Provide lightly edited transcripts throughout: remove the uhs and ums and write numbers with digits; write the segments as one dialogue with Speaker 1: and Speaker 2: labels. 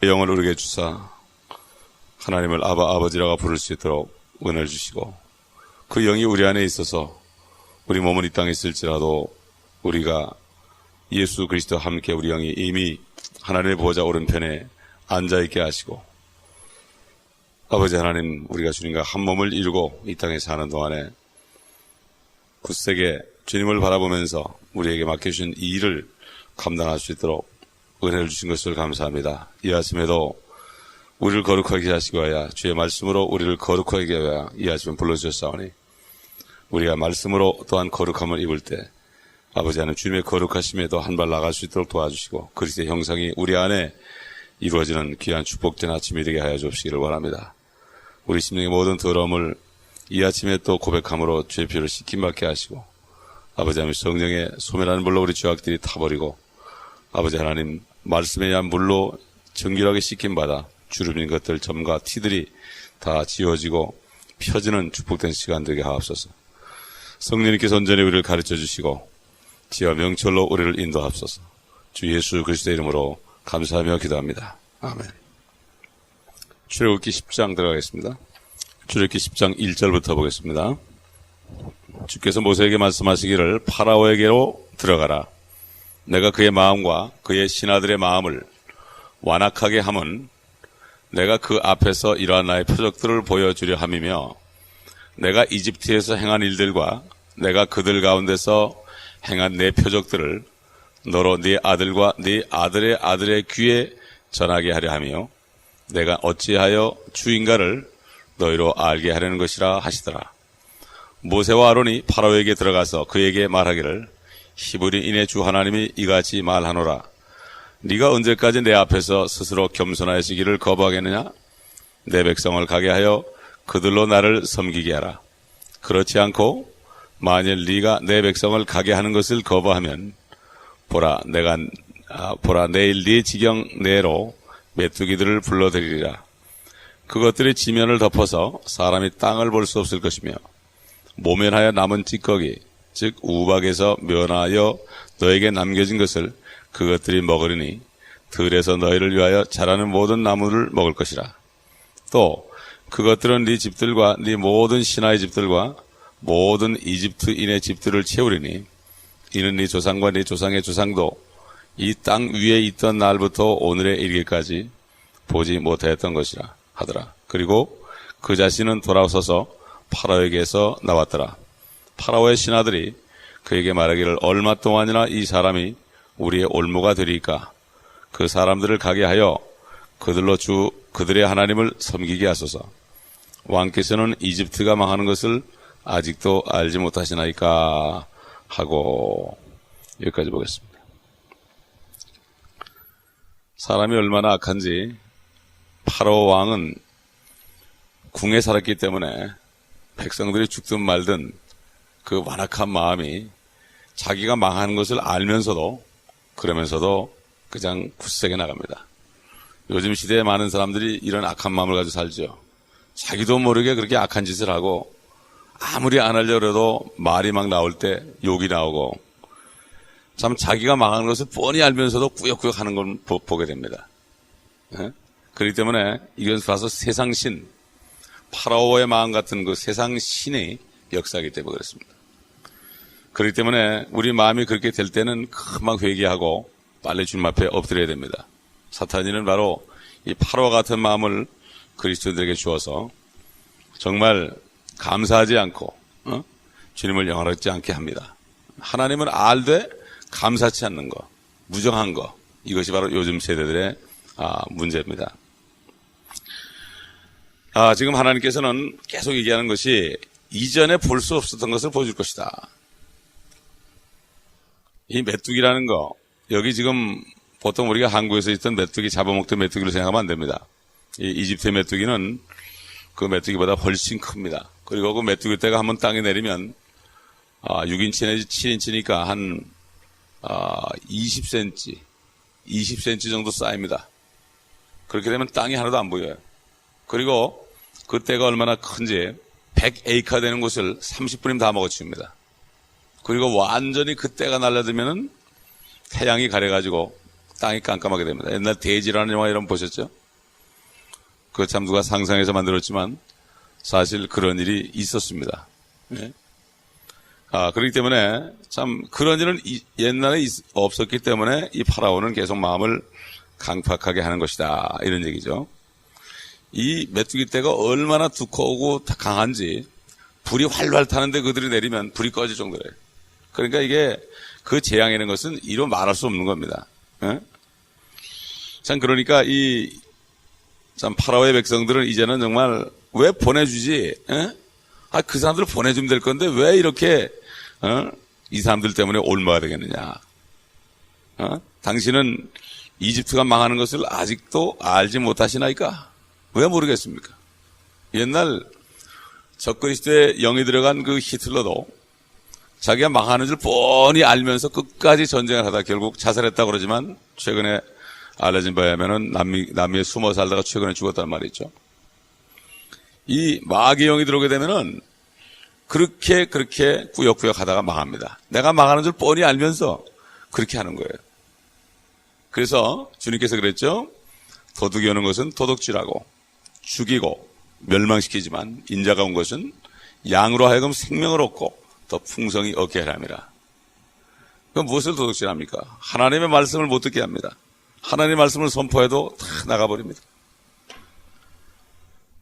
Speaker 1: 영을 우리에게 주사 하나님을 아버지라고 부를 수 있도록 은혜를 주시고, 그 영이 우리 안에 있어서 우리 몸은 이 땅에 있을지라도 우리가 예수 그리스도와 함께 우리 영이 이미 하나님의 보좌 오른편에 앉아있게 하시고, 아버지 하나님, 우리가 주님과 한 몸을 이루고 이 땅에 사는 동안에 굳세게 주님을 바라보면서 우리에게 맡겨주신 이 일을 감당할 수 있도록 은혜를 주신 것을 감사합니다. 이 아침에도 우리를 거룩하게 하시고 하여 주의 말씀으로 우리를 거룩하게 하여 이 아침에 불러주셨사오니, 우리가 말씀으로 또한 거룩함을 입을 때 아버지 하나님 주님의 거룩하심에도 한 발 나갈 수 있도록 도와주시고, 그리스도의 형상이 우리 안에 이루어지는 귀한 축복된 아침이 되게 하여 주시기를 원합니다. 우리 심령의 모든 더러움을 이 아침에 또 고백함으로 죄의 피를 씻김받게 하시고, 아버지 하나님 성령의 소멸하는 물로 우리 죄악들이 타버리고, 아버지 하나님 말씀에 의한 물로 정결하게 씻김받아 주름진 것들, 점과 티들이 다 지워지고 펴지는 축복된 시간 되게 하옵소서. 성령님께서 온전히 우리를 가르쳐 주시고 지와 명철로 우리를 인도하옵소서. 주 예수 그리스도의 이름으로 감사하며 기도합니다. 아멘. 출애굽기 10장 들어가겠습니다. 출애굽기 10장 1절부터 보겠습니다. 주께서 모세에게 말씀하시기를 파라오에게로 들어가라. 내가 그의 마음과 그의 신하들의 마음을 완악하게 함은 내가 그 앞에서 이러한 나의 표적들을 보여주려 함이며, 내가 이집트에서 행한 일들과 내가 그들 가운데서 행한 내 표적들을 너로 네 아들과 네 아들의 아들의 귀에 전하게 하려 하며, 내가 어찌하여 주인가를 너희로 알게 하려는 것이라 하시더라. 모세와 아론이 파라오에게 들어가서 그에게 말하기를, 히브리인의 주 하나님이 이같이 말하노라. 네가 언제까지 내 앞에서 스스로 겸손하시기를 거부하겠느냐? 내 백성을 가게 하여 그들로 나를 섬기게 하라. 그렇지 않고 만일 네가 내 백성을 가게 하는 것을 거부하면 보라 내일 네 지경 내로 메뚜기들을 불러들이리라. 그것들이 지면을 덮어서 사람이 땅을 볼 수 없을 것이며, 모면하여 남은 찌꺼기 즉 우박에서 면하여 너에게 남겨진 것을 그것들이 먹으리니 들에서 너희를 위하여 자라는 모든 나무를 먹을 것이라. 또 그것들은 네 집들과 네 모든 신하의 집들과 모든 이집트인의 집들을 채우리니 이는 네 조상과 네 조상의 조상도 이 땅 위에 있던 날부터 오늘에 이르기까지 보지 못하였던 것이라 하더라. 그리고 그 자신은 돌아서서 파라오에게서 나왔더라. 파라오의 신하들이 그에게 말하기를, 얼마 동안이나 이 사람이 우리의 올무가 되리까? 그 사람들을 가게 하여 그들로 그들의 하나님을 섬기게 하소서. 왕께서는 이집트가 망하는 것을 아직도 알지 못하시나이까 하고. 여기까지 보겠습니다. 사람이 얼마나 악한지 파라오 왕은 궁에 살았기 때문에 백성들이 죽든 말든 그 완악한 마음이 자기가 망하는 것을 알면서도 그러면서도 그냥 굳세게 나갑니다. 요즘 시대에 많은 사람들이 이런 악한 마음을 가지고 살죠. 자기도 모르게 그렇게 악한 짓을 하고 아무리 안 하려고 해도 말이 막 나올 때 욕이 나오고, 참 자기가 망하는 것을 뻔히 알면서도 꾸역꾸역 하는 걸 보게 됩니다. 그렇기 때문에 이건 봐서 세상신, 파라오의 마음 같은 그 세상신의 역사이기 때문에 그렇습니다. 그렇기 때문에 우리 마음이 그렇게 될 때는 금방 회개하고 빨리 주님 앞에 엎드려야 됩니다. 사탄이는 바로 이 파라오와 같은 마음을 그리스도인들에게 주어서 정말 감사하지 않고 주님을 영화롭지 않게 합니다. 하나님은 알되 감사치 않는 것, 무정한 것, 이것이 바로 요즘 세대들의 문제입니다. 지금 하나님께서는 계속 얘기하는 것이 이전에 볼 수 없었던 것을 보여줄 것이다. 이 메뚜기라는 거, 여기 지금 보통 우리가 한국에서 있던 메뚜기, 잡아먹던 메뚜기를 생각하면 안 됩니다. 이 이집트의 메뚜기는 그 메뚜기보다 훨씬 큽니다. 그리고 그 메뚜기 떼가 한번 땅에 내리면 6인치 내지 7인치니까 한 20cm 정도 쌓입니다. 그렇게 되면 땅이 하나도 안 보여요. 그리고 그 떼가 얼마나 큰지 100에이커 되는 곳을 30분이면 다 먹어치웁니다. 그리고 완전히 그 떼가 날려들면은 태양이 가려가지고 땅이 깜깜하게 됩니다. 옛날 대지라는 영화 이런 거 보셨죠? 그거 참 누가 상상해서 만들었지만 사실 그런 일이 있었습니다. 예? 그렇기 때문에 참 그런 일은 옛날에 없었기 때문에 이 파라오는 계속 마음을 강팍하게 하는 것이다. 이런 얘기죠. 이 메뚜기 떼가 얼마나 두꺼우고 강한지 불이 활활 타는데 그들이 내리면 불이 꺼질 정도래요. 그러니까 이게 그 재앙이라는 것은 이로 말할 수 없는 겁니다. 예? 참 그러니까 참 파라오의 백성들은 이제는 정말 왜 보내주지? 예? 그 사람들을 보내주면 될 건데 왜 이렇게 이 사람들 때문에 옮아야 되겠느냐? 당신은 이집트가 망하는 것을 아직도 알지 못하시나이까? 왜 모르겠습니까? 옛날 적그리스도의 영이 들어간 그 히틀러도 자기가 망하는 줄 뻔히 알면서 끝까지 전쟁을 하다 결국 자살했다고 그러지만 최근에 알려진 바에 하면은 남미에 숨어 살다가 최근에 죽었단 말이죠. 이 마귀의 영이 들어오게 되면은 그렇게 꾸역꾸역 하다가 망합니다. 내가 망하는 줄 뻔히 알면서 그렇게 하는 거예요. 그래서 주님께서 그랬죠. 도둑이 오는 것은 도둑질하고 죽이고 멸망시키지만 인자가 온 것은 양으로 하여금 생명을 얻고 더 풍성히 얻게 하랍니다. 그럼 무엇을 도둑질합니까? 하나님의 말씀을 못 듣게 합니다. 하나님의 말씀을 선포해도 다 나가버립니다.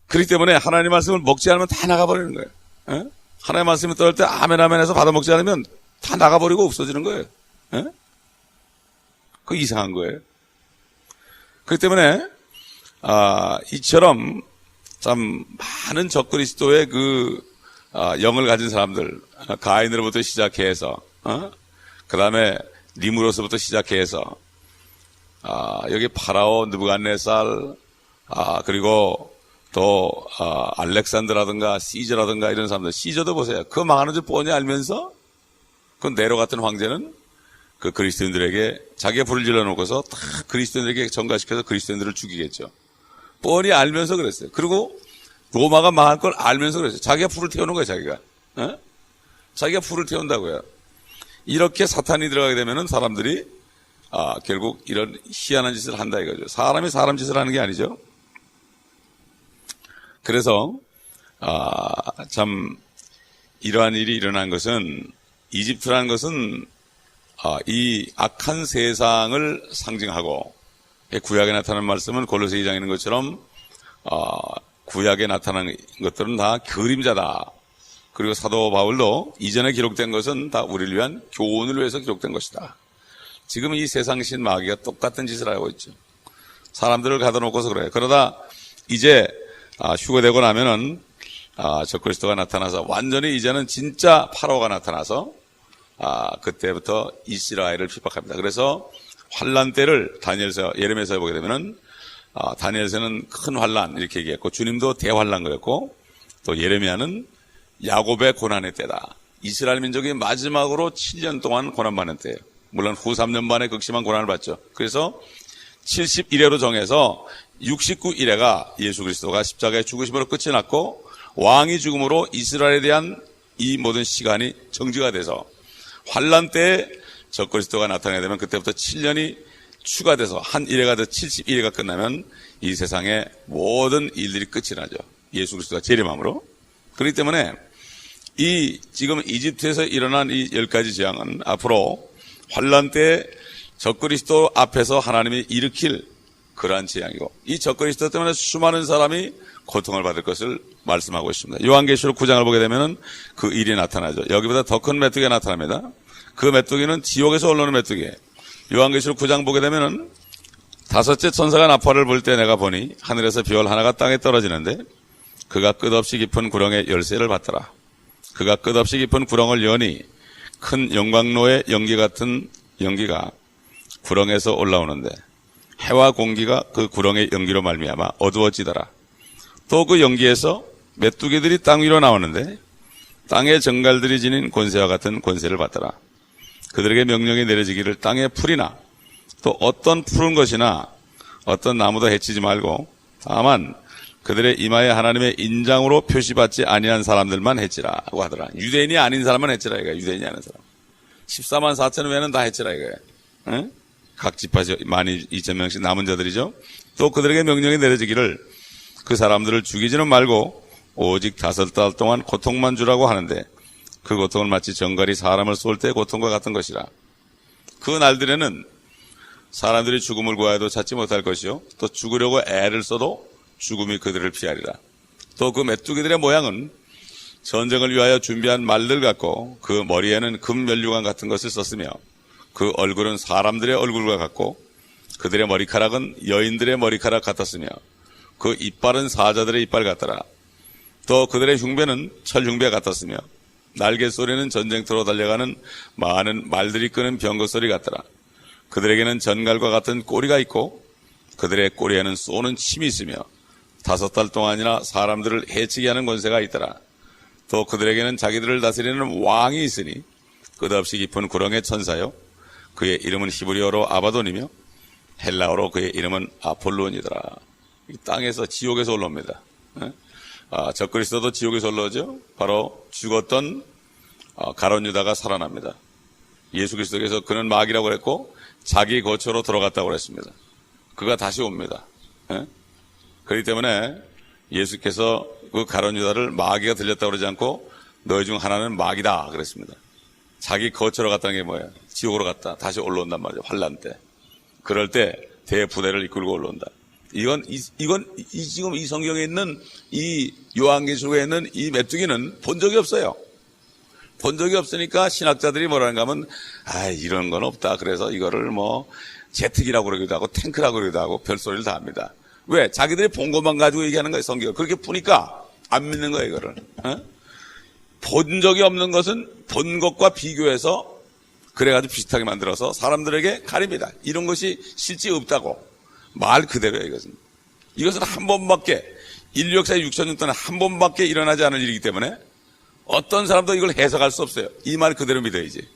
Speaker 1: 그렇기 때문에 하나님의 말씀을 먹지 않으면 다 나가버리는 거예요. 에? 하나님의 말씀이 떠날 때 아멘 해서 받아먹지 않으면 다 나가버리고 없어지는 거예요. 에? 그거 이상한 거예요. 그렇기 때문에 이처럼 참 많은 적그리스도의 영을 가진 사람들, 가인으로부터 시작해서 그 다음에 니므로서부터 시작해서 여기 파라오, 느부갓네살, 그리고 또 알렉산더라든가 시저라든가 이런 사람들, 시저도 보세요. 그거 망하는 줄 뻔히 알면서 그 네로 같은 황제는 그 그리스도인들에게 자기가 불을 질러놓고서 다 그리스도인들에게 전가시켜서 그리스도인들을 죽이겠죠. 뻔히 알면서 그랬어요. 그리고 로마가 망할 걸 알면서 그랬어요. 자기가 불을 태우는 거예요, 자기가. 자기가 불을 태운다고요. 이렇게 사탄이 들어가게 되면은 사람들이 결국 이런 희한한 짓을 한다 이거죠. 사람이 사람 짓을 하는 게 아니죠. 그래서 참 이러한 일이 일어난 것은 이집트라는 것은 이 악한 세상을 상징하고 구약에 나타난 말씀은 골로새 2장에 있는 것처럼 구약에 나타난 것들은 다 그림자다. 그리고 사도 바울도 이전에 기록된 것은 다 우리를 위한 교훈을 위해서 기록된 것이다. 지금 이 세상신 마귀가 똑같은 짓을 하고 있죠. 사람들을 가둬놓고서 그래요. 그러다 이제 휴거되고 나면은 적그리스도가 나타나서 완전히 이제는 진짜 파라오가 나타나서 그때부터 이스라엘을 핍박합니다. 그래서 환란 때를 다니엘서 예레미야서에 보게 되면은 다니엘서는 큰 환란 이렇게 얘기했고 주님도 대환란 그랬고 또 예레미야는 야곱의 고난의 때다. 이스라엘 민족이 마지막으로 7년 동안 고난받는 때예요. 물론 후 3년 만에 극심한 고난을 받죠. 그래서 71회로 정해서 69일회가 예수 그리스도가 십자가의 죽으심으로 끝이 났고 왕이 죽음으로 이스라엘에 대한 이 모든 시간이 정지가 돼서 환란 때에 적그리스도가 나타나게 되면 그때부터 7년이 추가돼서 한 일회가 돼 71회가 끝나면 이 세상의 모든 일들이 끝이 나죠. 예수 그리스도가 재림함으로. 그렇기 때문에 지금 이집트에서 일어난 이 10가지 재앙은 앞으로 환란 때 적그리스도 앞에서 하나님이 일으킬 그러한 재앙이고 이 적그리스도 때문에 수많은 사람이 고통을 받을 것을 말씀하고 있습니다. 요한계시록 9장을 보게 되면 그 일이 나타나죠. 여기보다 더 큰 메뚜기가 나타납니다. 그 메뚜기는 지옥에서 올라오는 메뚜기예요. 요한계시록 9장 보게 되면은 5째 천사가 나팔을 불 때 내가 보니 하늘에서 별 하나가 땅에 떨어지는데 그가 끝없이 깊은 구렁의 열쇠를 받더라. 그가 끝없이 깊은 구렁을 여니 큰 영광로의 연기 같은 연기가 구렁에서 올라오는데 해와 공기가 그 구렁의 연기로 말미암아 어두워지더라. 또 그 연기에서 메뚜기들이 땅 위로 나오는데 땅의 정갈들이 지닌 권세와 같은 권세를 받더라. 그들에게 명령이 내려지기를 땅의 풀이나 또 어떤 푸른 것이나 어떤 나무도 해치지 말고 다만 그들의 이마에 하나님의 인장으로 표시받지 아니한 사람들만 해치라고 하더라. 유대인이 아닌 사람만 해치라 이거야. 유대인이 아닌 사람. 14만 4천 외에는 다 해치라 이거야. 응? 각 지파에서 12,000명씩 남은 자들이죠. 또 그들에게 명령이 내려지기를 그 사람들을 죽이지는 말고 오직 5달 동안 고통만 주라고 하는데 그 고통은 마치 정갈이 사람을 쏠 때 고통과 같은 것이라. 그 날들에는 사람들이 죽음을 구하여도 찾지 못할 것이요 또 죽으려고 애를 써도 죽음이 그들을 피하리라. 또 그 메뚜기들의 모양은 전쟁을 위하여 준비한 말들 같고 그 머리에는 금면류관 같은 것을 썼으며 그 얼굴은 사람들의 얼굴과 같고 그들의 머리카락은 여인들의 머리카락 같았으며 그 이빨은 사자들의 이빨 같더라. 또 그들의 흉배는 철흉배 같았으며 날개 소리는 전쟁터로 달려가는 많은 말들이 끄는 병거 소리 같더라. 그들에게는 전갈과 같은 꼬리가 있고 그들의 꼬리에는 쏘는 침이 있으며 5달 동안이나 사람들을 해치게 하는 권세가 있더라. 또 그들에게는 자기들을 다스리는 왕이 있으니 끝없이 깊은 구렁의 천사요 그의 이름은 히브리어로 아바돈이며 헬라어로 그의 이름은 아폴론이더라. 땅에서 지옥에서 올라옵니다. 적그리스도도 지옥에서 올라오죠. 바로 죽었던 가룟 유다가 살아납니다. 예수 그리스도께서 그는 마귀라고 그랬고 자기 거처로 들어갔다고 그랬습니다. 그가 다시 옵니다. 그렇기 때문에 예수께서 그 가룟 유다를 마귀가 들렸다고 그러지 않고 너희 중 하나는 마귀다 그랬습니다. 자기 거처로 갔다는 게 뭐예요? 지옥으로 갔다 다시 올라온단 말이죠. 환란 때. 그럴 때 대부대를 이끌고 올라온다. 이건 지금 이 성경에 있는 이 요한계시록에 있는 이 메뚜기는 본 적이 없어요. 본 적이 없으니까 신학자들이 뭐라는가 하면 이런 건 없다. 그래서 이거를 뭐 제트기라고 그러기도 하고 탱크라고 그러기도 하고 별소리를 다 합니다. 왜? 자기들이 본 것만 가지고 얘기하는 거예요. 성경을. 그렇게 푸니까 안 믿는 거예요. 이거를. 본 적이 없는 것은 본 것과 비교해서 그래가지고 비슷하게 만들어서 사람들에게 가립니다. 이런 것이 실제 없다고. 말 그대로예요. 이것은 한 번밖에 인류 역사의 6,000년 동안 한 번밖에 일어나지 않을 일이기 때문에 어떤 사람도 이걸 해석할 수 없어요. 이 말 그대로 믿어야지.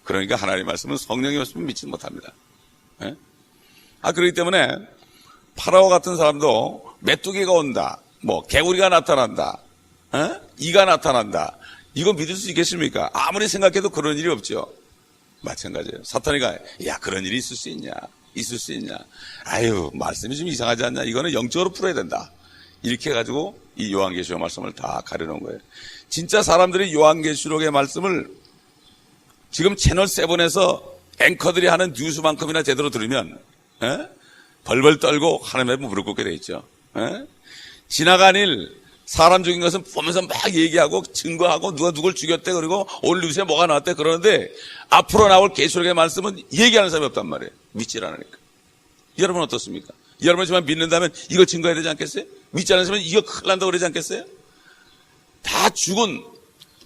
Speaker 1: 그러니까 하나님의 말씀은 성령이 없으면 믿지 못합니다. 그렇기 때문에 파라오 같은 사람도 메뚜기가 온다, 뭐 개구리가 나타난다, 이가 나타난다. 이거 믿을 수 있겠습니까? 아무리 생각해도 그런 일이 없죠. 마찬가지예요. 사탄이가 그런 일이 있을 수 있냐? 있을 수 있냐? 말씀이 좀 이상하지 않냐? 이거는 영적으로 풀어야 된다. 이렇게 해가지고 이 요한계시록 말씀을 다 가려놓은 거예요. 진짜 사람들이 요한계시록의 말씀을 지금 채널7에서 앵커들이 하는 뉴스만큼이나 제대로 들으면 벌벌 떨고 하나님의 무릎 꿇게 돼 있죠. 지나간 일 사람 죽인 것은 보면서 막 얘기하고 증거하고 누가 누굴 죽였대 그리고 오늘 뉴스에 뭐가 나왔대 그러는데 앞으로 나올 계시록의 말씀은 얘기하는 사람이 없단 말이에요. 믿질 않으니까. 여러분 어떻습니까? 여러분이 정말 믿는다면 이걸 증거해야 되지 않겠어요? 믿지 않으시면 이거 큰일 난다고 그러지 않겠어요? 다 죽은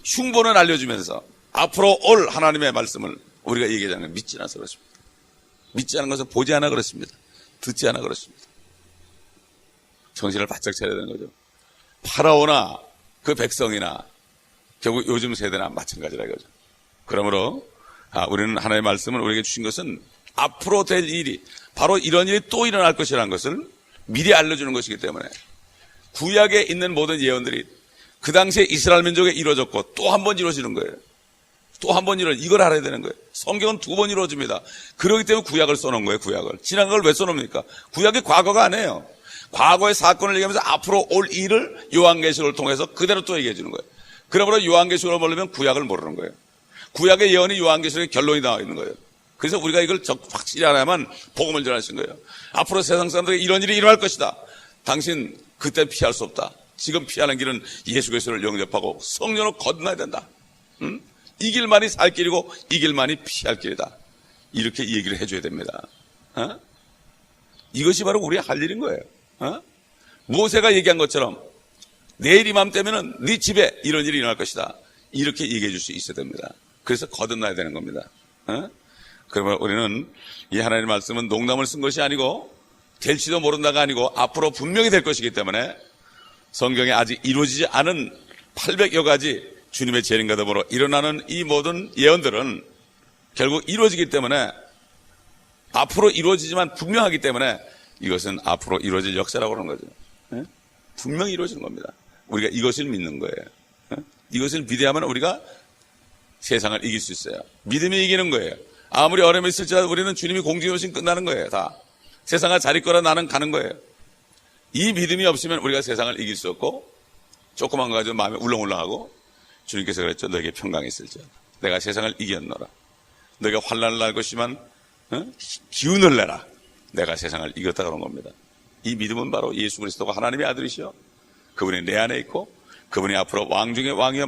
Speaker 1: 흉보는 알려주면서 앞으로 올 하나님의 말씀을 우리가 얘기하자는 건 믿지 않아서 그렇습니다. 믿지 않은 것은 보지 않아 그렇습니다. 듣지 않아 그렇습니다. 정신을 바짝 차려야 되는 거죠. 파라오나 그 백성이나 결국 요즘 세대나 마찬가지라 이거죠. 그러므로 우리는 하나님의 말씀을 우리에게 주신 것은 앞으로 될 일이 바로 이런 일이 또 일어날 것이라는 것을 미리 알려주는 것이기 때문에 구약에 있는 모든 예언들이 그 당시에 이스라엘 민족에 이루어졌고 또 한 번 이루어지는 거예요. 또 한 번 이걸 알아야 되는 거예요. 성경은 2번 이루어집니다. 그렇기 때문에 구약을 써놓은 거예요. 구약을. 지난 걸 왜 써놓습니까? 구약이 과거가 아니에요. 과거의 사건을 얘기하면서 앞으로 올 일을 요한계시록을 통해서 그대로 또 얘기해 주는 거예요. 그러므로 요한계시록을 모르면 구약을 모르는 거예요. 구약의 예언이 요한계시록의 결론이 나와 있는 거예요. 그래서 우리가 이걸 확실히 알아야만 복음을 전하시는 거예요. 앞으로 세상 사람들에게 이런 일이 일어날 것이다. 당신 그때 피할 수 없다. 지금 피하는 길은 예수 그리스도를 영접하고 성령으로 거듭나야 된다. 이 길만이 살 길이고 이 길만이 피할 길이다. 이렇게 얘기를 해줘야 됩니다. 이것이 바로 우리가 할 일인 거예요. 모세가 얘기한 것처럼 내일 이맘때면은 네 집에 이런 일이 일어날 것이다. 이렇게 얘기해 줄 수 있어야 됩니다. 그래서 거듭나야 되는 겁니다. 그러면 우리는 이 하나님의 말씀은 농담을 쓴 것이 아니고 될지도 모른다가 아니고 앞으로 분명히 될 것이기 때문에 성경에 아직 이루어지지 않은 800여 가지 주님의 재림과 더불어 일어나는 이 모든 예언들은 결국 이루어지기 때문에 앞으로 이루어지지만 분명하기 때문에 이것은 앞으로 이루어질 역사라고 하는 거죠. 분명히 이루어지는 겁니다. 우리가 이것을 믿는 거예요. 이것을 믿어야만 우리가 세상을 이길 수 있어요. 믿음이 이기는 거예요. 아무리 어려움이 있을지라도 우리는 주님이 공중에 오시면 끝나는 거예요. 다. 세상을 잘 있거나 나는 가는 거예요. 이 믿음이 없으면 우리가 세상을 이길 수 없고 조그만 거 가지고 마음에 울렁울렁하고 주님께서 그랬죠. 너에게 평강이 있을지어다. 내가 세상을 이겼노라. 너희가 환난을 날 것이지만 기운을 내라. 내가 세상을 이겼다 그런 겁니다. 이 믿음은 바로 예수 그리스도가 하나님의 아들이시여 그분이 내 안에 있고 그분이 앞으로 왕 중에 왕이여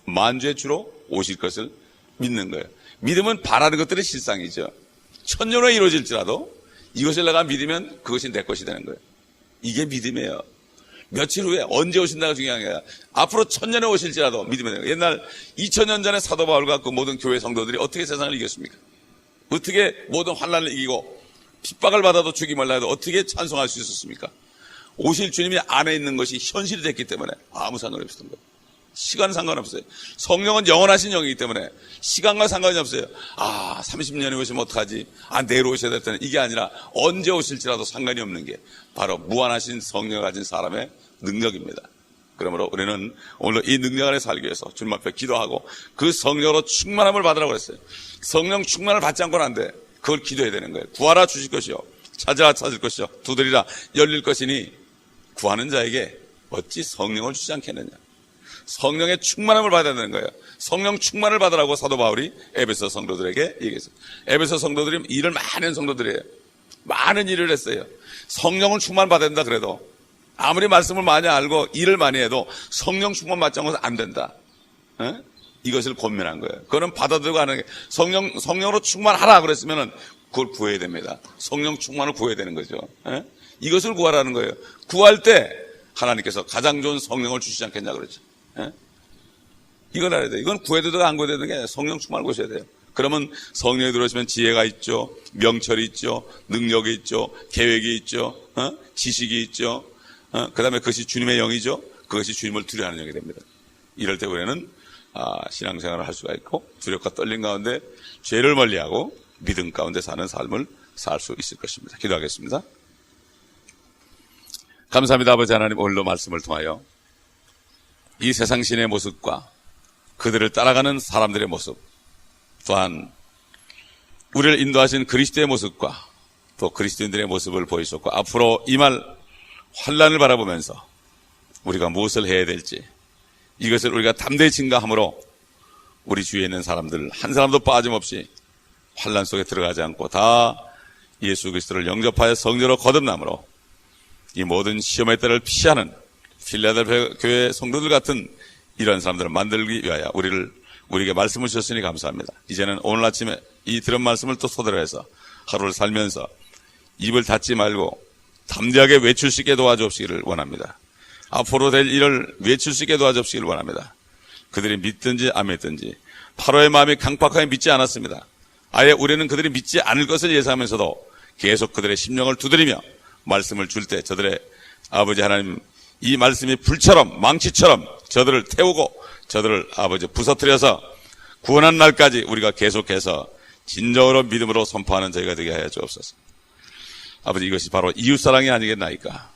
Speaker 1: 만주의 주로 오실 것을 믿는 거예요. 믿음은 바라는 것들의 실상이죠. 천년 후에 이루어질지라도 이것을 내가 믿으면 그것이 내 것이 되는 거예요. 이게 믿음이에요. 며칠 후에 언제 오신다가 중요한 게 아니라 앞으로 천년에 오실지라도 믿으면 되는 거예요. 옛날 2000년 전에 사도 바울과 그 모든 교회 성도들이 어떻게 세상을 이겼습니까? 어떻게 모든 환난을 이기고 핍박을 받아도 죽임을 해도 어떻게 찬송할 수 있었습니까? 오실 주님이 안에 있는 것이 현실이 됐기 때문에 아무 상관이 없었던 거예요. 시간 상관없어요. 성령은 영원하신 영이기 때문에 시간과 상관이 없어요. 30년에 오시면 어떡하지? 내일 오셔야 될 때는 이게 아니라 언제 오실지라도 상관이 없는 게 바로 무한하신 성령을 가진 사람의 능력입니다. 그러므로 우리는 오늘 이 능력 안에 살기 위해서 주님 앞에 기도하고 그 성령으로 충만함을 받으라고 그랬어요. 성령 충만을 받지 않고는 안 돼. 그걸 기도해야 되는 거예요. 구하라 주실 것이요 찾으라 찾을 것이요 두드리라 열릴 것이니 구하는 자에게 어찌 성령을 주지 않겠느냐. 성령의 충만함을 받아야 되는 거예요. 성령 충만을 받으라고 사도 바울이 에베소 성도들에게 얘기했어요. 에베소 성도들이 일을 많이 한 성도들이에요. 많은 일을 했어요. 성령을 충만받아야 된다 그래도 아무리 말씀을 많이 알고 일을 많이 해도 성령 충만 받지 않고는 안 된다. 이것을 권면한 거예요. 그거는 받아들이고 하는 게 성령으로 충만하라 그랬으면은 그걸 구해야 됩니다. 성령 충만을 구해야 되는 거죠. 이것을 구하라는 거예요. 구할 때 하나님께서 가장 좋은 성령을 주시지 않겠냐 그랬죠. 이건 알아야 돼요. 이건 구해도 되고 안 구해도 되는 게 아니라 성령 충만을 구하셔야 돼요. 그러면 성령이 들어오시면 지혜가 있죠. 명철이 있죠. 능력이 있죠. 계획이 있죠. 지식이 있죠. 그 다음에 그것이 주님의 영이죠. 그것이 주님을 두려워하는 영이 됩니다. 이럴 때 우리는 신앙생활을 할 수가 있고 두렵과 떨림 가운데 죄를 멀리하고 믿음 가운데 사는 삶을 살 수 있을 것입니다. 기도하겠습니다. 감사합니다. 아버지 하나님, 오늘도 말씀을 통하여 이 세상 신의 모습과 그들을 따라가는 사람들의 모습, 또한 우리를 인도하신 그리스도의 모습과 또 그리스도인들의 모습을 보이셨고 앞으로 임할 환난을 바라보면서 우리가 무엇을 해야 될지 이것을 우리가 담대히 증거함으로 우리 주위에 있는 사람들 한 사람도 빠짐없이 환난 속에 들어가지 않고 다 예수 그리스도를 영접하여 성령으로 거듭남으로 이 모든 시험의 때를 피하는 필라델피아 교회 성도들 같은 이런 사람들을 만들기 위하여 우리에게 말씀을 주셨으니 감사합니다. 이제는 오늘 아침에 이 들은 말씀을 또 토대로 해서 하루를 살면서 입을 닫지 말고 담대하게 외칠 수 있게 도와주옵시기를 원합니다. 앞으로 될 일을 외칠 수 있게 도와주옵시기를 원합니다. 그들이 믿든지 안 믿든지 바로의 마음이 강팍하게 믿지 않았습니다. 아예 우리는 그들이 믿지 않을 것을 예상하면서도 계속 그들의 심령을 두드리며 말씀을 줄 때 저들의 아버지 하나님 이 말씀이 불처럼 망치처럼 저들을 태우고 저들을 아버지 부서뜨려서 구원한 날까지 우리가 계속해서 진정으로 믿음으로 선포하는 저희가 되게 하여 주옵소서. 아버지 이것이 바로 이웃사랑이 아니겠나이까.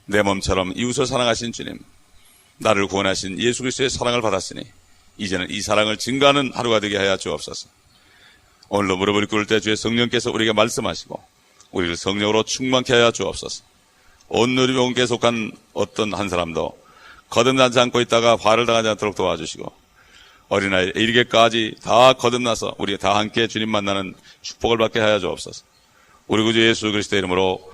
Speaker 1: 내 몸처럼 이웃을 사랑하신 주님, 나를 구원하신 예수 그리스도의 사랑을 받았으니 이제는 이 사랑을 증거하는 하루가 되게 하여 주옵소서. 오늘도 무릎을 꿇을 때 주의 성령께서 우리에게 말씀하시고 우리를 성령으로 충만케 하여 주옵소서. 온 누리병원께 속한 어떤 한 사람도 거듭나지 않고 있다가 화를 당하지 않도록 도와주시고 어린아이 이르게까지 다 거듭나서 우리 다 함께 주님 만나는 축복을 받게 하여 주옵소서. 우리 구주 예수 그리스도의 이름으로